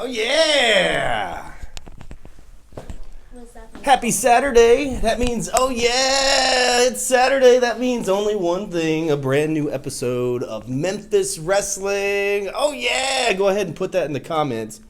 Oh, yeah. What's that mean? Happy Saturday. That means, oh, yeah, it's Saturday. That means only one thing, a brand new episode of Memphis Wrestling. Oh, yeah. Go ahead and put that in the comments.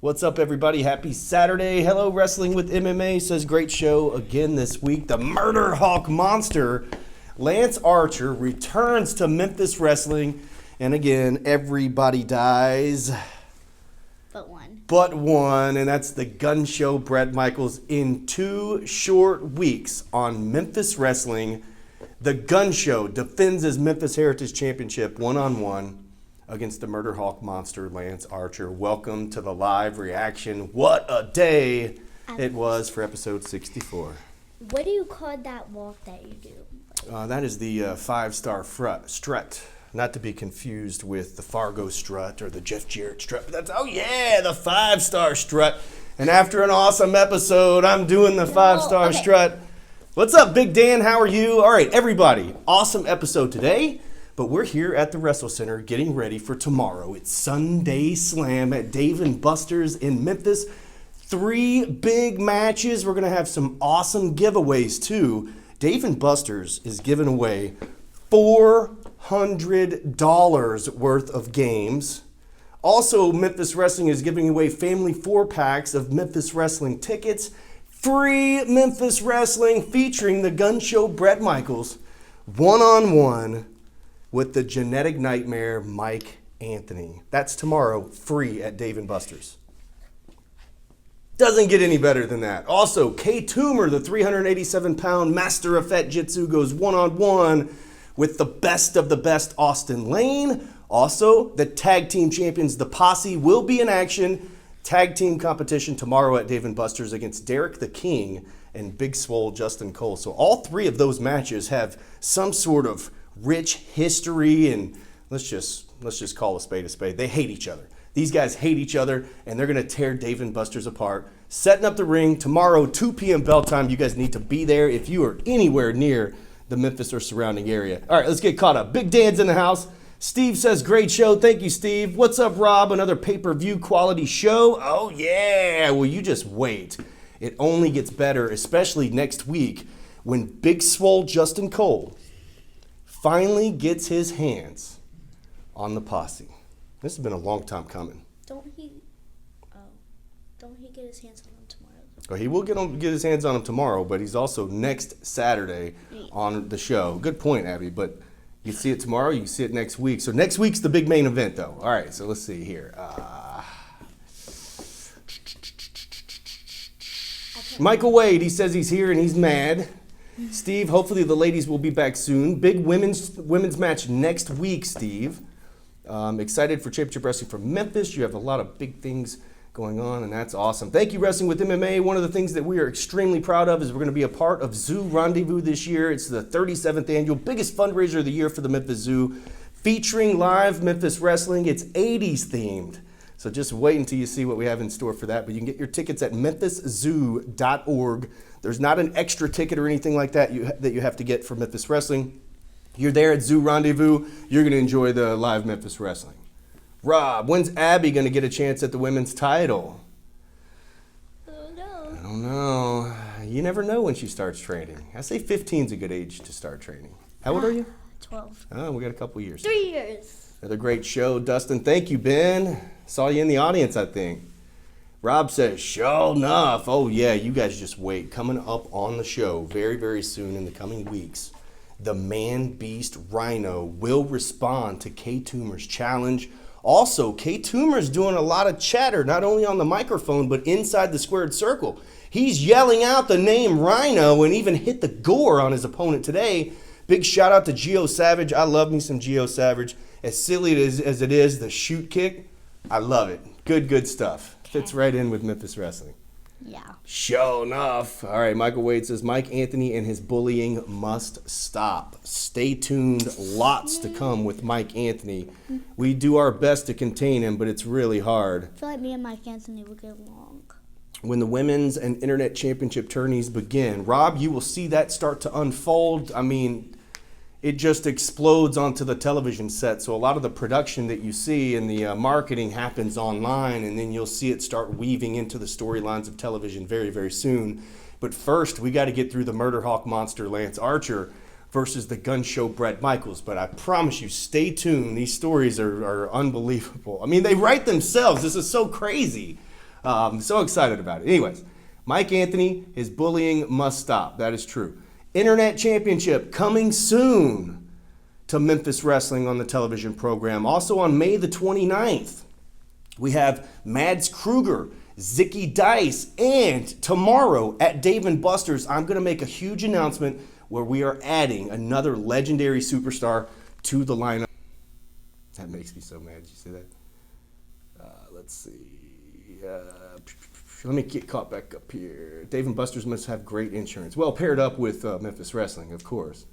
What's up, everybody? Happy Saturday. Hello, Wrestling with MMA says great show again this week. The Murderhawk monster, Lance Archer, returns to Memphis Wrestling. And again, everybody dies. But one, and that's the gun show Bret Michaels in 2 short weeks on Memphis Wrestling. The gun show defends his Memphis Heritage Championship one-on-one against the Murderhawk monster, Lance Archer. Welcome to the live reaction. What a day it was for episode 64. What do you call that walk that you do? That is the 5-star strut. Not to be confused with the Fargo strut or the Jeff Jarrett strut. But that's, oh yeah, the 5-star strut. And after an awesome episode, I'm doing the 5-star strut. What's up, Big Dan? How are you? All right, everybody. Awesome episode today. But we're here at the Wrestle Center getting ready for tomorrow. It's Sunday Slam at Dave & Buster's in Memphis. 3 big matches. We're going to have some awesome giveaways, too. Dave & Buster's is giving away $400 worth of games. Also, Memphis Wrestling is giving away family 4-packs of Memphis Wrestling tickets. Free Memphis Wrestling featuring the gun show Bret Michaels. One-on-one with the genetic nightmare Mike Anthony. That's tomorrow, free at Dave & Buster's. Doesn't get any better than that. Also, K. Toomer, the 387-pound master of Fat Jitsu, goes one-on-one with the best of the best Austin Lane. Also, the tag team champions, the Posse, will be in action. Tag team competition tomorrow at Dave & Buster's against Derek the King and Big Swole Justin Cole. So all 3 of those matches have some sort of rich history, and let's just call a spade a spade. They hate each other. These guys hate each other, and they're going to tear Dave & Buster's apart. Setting up the ring tomorrow, 2 p.m. bell time. You guys need to be there if you are anywhere near the Memphis or surrounding area. All right, let's get caught up. Big Dan's in the house. Steve says, great show. Thank you, Steve. What's up, Rob? Another pay-per-view quality show? Oh, yeah. Well, you just wait. It only gets better, especially next week when Big Swole Justin Cole finally gets his hands on the Posse. This has been a long time coming. Don't he get his hands on him tomorrow? Well, he will get his hands on him tomorrow, but he's also next Saturday on the show. Good point, Abby, but you see it tomorrow, you see it next week. So next week's the big main event, though. All right, so let's see here. Michael Wade, he says he's here and he's mad. Steve, hopefully the ladies will be back soon. Big women's match next week, Steve. Excited for Championship Wrestling from Memphis. You have a lot of big things going on, and that's awesome. Thank you, Wrestling with MMA. One of the things that we are extremely proud of is we're going to be a part of Zoo Rendezvous this year. It's the 37th annual, biggest fundraiser of the year for the Memphis Zoo, featuring live Memphis Wrestling. It's 80s themed, so just wait until you see what we have in store for that. But you can get your tickets at memphiszoo.org. There's not an extra ticket or anything like that you have to get for Memphis Wrestling. You're there at Zoo Rendezvous. You're going to enjoy the live Memphis Wrestling. Rob, when's Abby going to get a chance at the women's title? I I don't know. You never know when she starts training. I say 15 is a good age to start training. How old are you? 12. Oh, we got a couple years. 3 years. Another great show, Dustin. Thank you, Ben. Saw you in the audience, I think. Rob says, sure enough. Oh, yeah, you guys just wait. Coming up on the show very, very soon in the coming weeks, the Man-Beast Rhino will respond to K. Toomer's challenge. Also, K. Toomer's doing a lot of chatter, not only on the microphone, but inside the squared circle. He's yelling out the name Rhino and even hit the gore on his opponent today. Big shout out to Geo Savage. I love me some Geo Savage. As silly as it is, the shoot kick, I love it. Good stuff. Fits right in with Memphis Wrestling. Yeah. Sure enough. All right, Michael Wade says, Mike Anthony and his bullying must stop. Stay tuned. Lots to come with Mike Anthony. We do our best to contain him, but it's really hard. I feel like me and Mike Anthony will get along. When the women's and internet championship tourneys begin, Rob, you will see that start to unfold. I mean, it just explodes onto the television set. So a lot of the production that you see and the marketing happens online, and then you'll see it start weaving into the storylines of television very, very soon. But first, we got to get through the Murderhawk monster Lance Archer versus the gun show Bret Michaels. But I promise you, stay tuned. These stories are unbelievable. I mean, they write themselves. This is so crazy. I'm so excited about it. Anyways, Mike Anthony, his bullying must stop. That is true. Internet Championship coming soon to Memphis Wrestling on the television program. Also on May the 29th, we have Mads Kruger, Zicky Dice, and tomorrow at Dave & Buster's, I'm going to make a huge announcement where we are adding another legendary superstar to the lineup. That makes me so mad. Did you see that? Let's see. Let me get caught back up here. Dave & Buster's must have great insurance. Well, paired up with Memphis Wrestling, of course.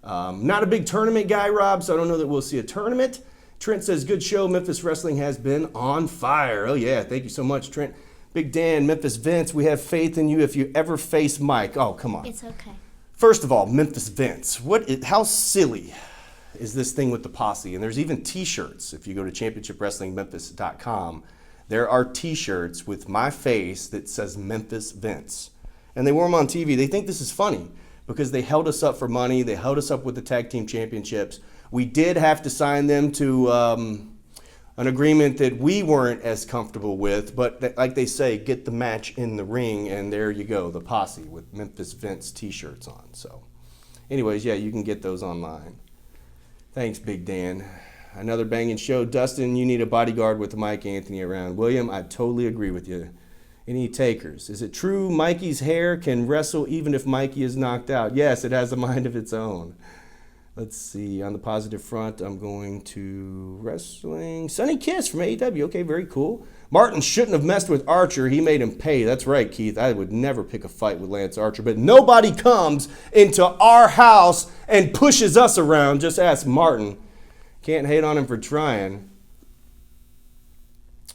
Not a big tournament guy, Rob, so I don't know that we'll see a tournament. Trent says, good show. Memphis Wrestling has been on fire. Oh, yeah. Thank you so much, Trent. Big Dan, Memphis Vince, we have faith in you if you ever face Mike. Oh, come on. It's okay. First of all, Memphis Vince. How silly is this thing with the posse? And there's even T-shirts. If you go to championshipwrestlingmemphis.com, there are T-shirts with my face that says Memphis Vince. And they wore them on TV. They think this is funny because they held us up for money. They held us up with the tag team championships. We did have to sign them to an agreement that we weren't as comfortable with. But like they say, get the match in the ring. And there you go, the posse with Memphis Vince T-shirts on. So anyways, yeah, you can get those online. Thanks, Big Dan. Another banging show. Dustin, you need a bodyguard with Mike Anthony around. William, I totally agree with you. Any takers? Is it true Mikey's hair can wrestle even if Mikey is knocked out? Yes, it has a mind of its own. Let's see. On the positive front, I'm going to wrestling. Sunny Kiss from AEW. Okay, very cool. Martin shouldn't have messed with Archer. He made him pay. That's right, Keith. I would never pick a fight with Lance Archer. But nobody comes into our house and pushes us around. Just ask Martin. Can't hate on him for trying.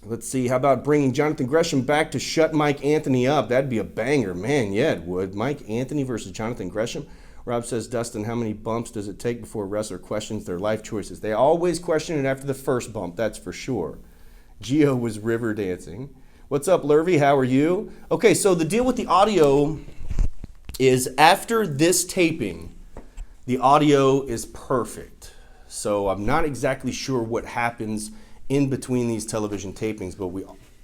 Let's see. How about bringing Jonathan Gresham back to shut Mike Anthony up? That'd be a banger. Man, yeah, it would. Mike Anthony versus Jonathan Gresham. Rob says, Dustin, how many bumps does it take before a wrestler questions their life choices? They always question it after the first bump, that's for sure. Gio was river dancing. What's up, Lurvy? How are you? Okay, so the deal with the audio is after this taping, the audio is perfect. So I'm not exactly sure what happens in between these television tapings, but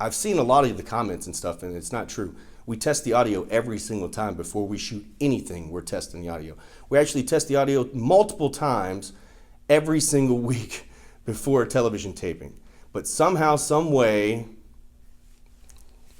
I've seen a lot of the comments and stuff, and it's not true. We test the audio every single time before we shoot anything. We're testing the audio. We actually test the audio multiple times every single week before a television taping. But somehow, some way,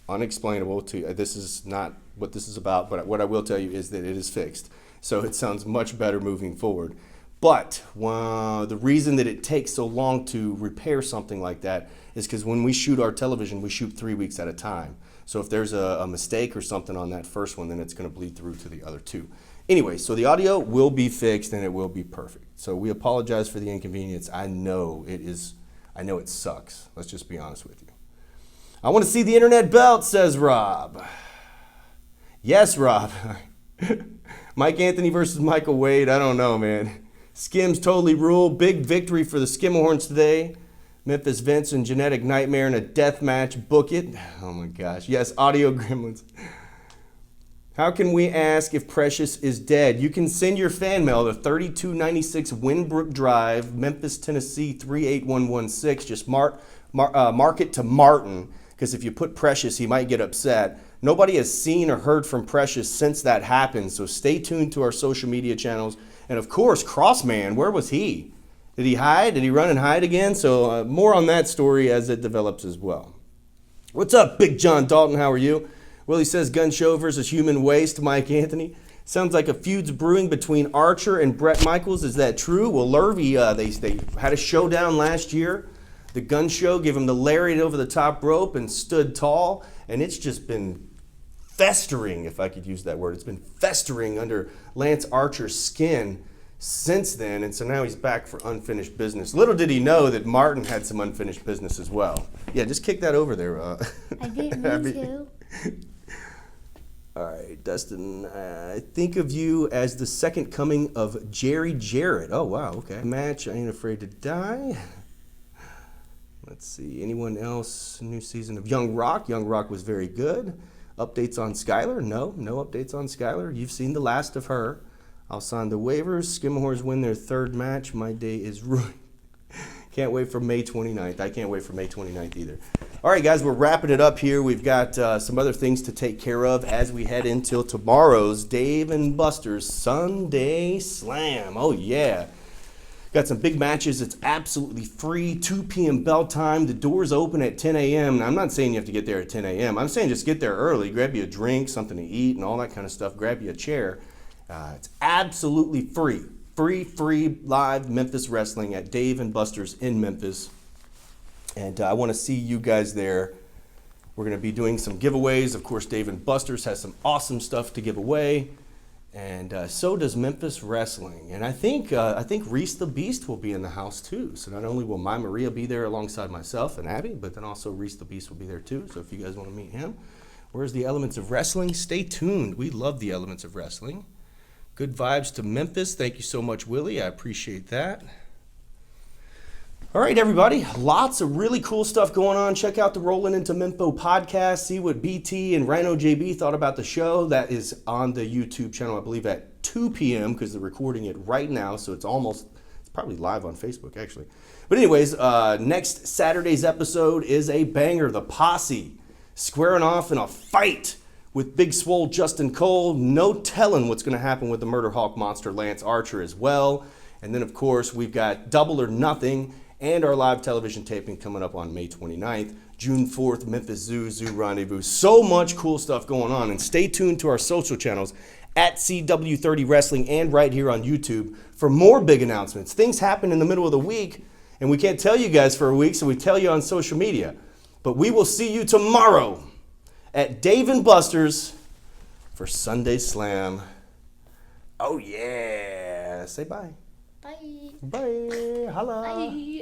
unexplainable to this is not what this is about, but what I will tell you is that it is fixed. So it sounds much better moving forward. But the reason that it takes so long to repair something like that is because when we shoot our television, we shoot 3 weeks at a time. So if there's a mistake or something on that first one, then it's going to bleed through to the other two. Anyway, so the audio will be fixed and it will be perfect. So we apologize for the inconvenience. I know it sucks. Let's just be honest with you. I want to see the internet belt, says Rob. Yes, Rob. Mike Anthony versus Michael Wade. I don't know, man. Skims totally rule. Big victory for the Skimmerhorns today. Memphis Vince and Genetic Nightmare in a death match. Book it. Oh my gosh. Yes, Audio Gremlins. How can we ask if Precious is dead? You can send your fan mail to 3296 Winbrook Drive, Memphis, Tennessee 38116. Just mark it to Martin, because if you put Precious, he might get upset. Nobody has seen or heard from Precious since that happened, so stay tuned to our social media channels. And of course, Crossman, where was he? Did he hide? Did he run and hide again? So more on that story as it develops as well. What's up, Big John Dalton? How are you? Willie says gun show versus human waste, Mike Anthony. Sounds like a feud's brewing between Archer and Bret Michaels. Is that true? Well, Lurvy, they had a showdown last year. The gun show gave him the lariat over the top rope and stood tall. And it's just been festering, if I could use that word. It's been festering under Lance Archer's skin since then, and so now he's back for unfinished business. Little did he know that Martin had some unfinished business as well. Yeah, just kick that over there. I didn't mean to. All right, Dustin, I think of you as the second coming of Jerry Jarrett. Oh, wow, okay. Match, I Ain't Afraid to Die. Let's see, anyone else? New season of Young Rock. Young Rock was very good. Updates on Skylar? No updates on Skylar. You've seen the last of her. I'll sign the waivers. Skimahores win their third match. My day is ruined. Can't wait for May 29th. I can't wait for May 29th either. All right, guys, we're wrapping it up here. We've got some other things to take care of as we head into tomorrow's Dave and Buster's Sunday Slam. Oh, yeah. Got some big matches. It's absolutely free. 2 p.m. bell time. The doors open at 10 a.m. Now, I'm not saying you have to get there at 10 a.m. I'm saying just get there early. Grab you a drink, something to eat, and all that kind of stuff. Grab you a chair. It's absolutely free. Free live Memphis wrestling at Dave and Buster's in Memphis. And I want to see you guys there. We're going to be doing some giveaways. Of course, Dave and Buster's has some awesome stuff to give away. And so does Memphis Wrestling. And I think Reese the Beast will be in the house too. So not only will My Maria be there alongside myself and Abby, but then also Reese the Beast will be there too. So if you guys want to meet him. Where's the Elements of Wrestling? Stay tuned. We love the Elements of Wrestling. Good vibes to Memphis. Thank you so much, Willie. I appreciate that. All right, everybody. Lots of really cool stuff going on. Check out the Rollin' Into Mempho podcast. See what BT and Rhino JB thought about the show. That is on the YouTube channel, I believe, at 2 p.m. because they're recording it right now. So it's probably live on Facebook, actually. But anyways, next Saturday's episode is a banger. The Posse squaring off in a fight with Big Swole Justin Cole. No telling what's going to happen with the Murderhawk monster Lance Archer as well. And then, of course, we've got Double or Nothing and our live television taping coming up on May 29th. June 4th, Memphis Zoo Rendezvous. So much cool stuff going on. And stay tuned to our social channels at CW30 Wrestling and right here on YouTube for more big announcements. Things happen in the middle of the week, and we can't tell you guys for a week, so we tell you on social media. But we will see you tomorrow at Dave and Buster's for Sunday Slam. Oh, yeah. Say bye. Bye. Bye. Holla. Bye.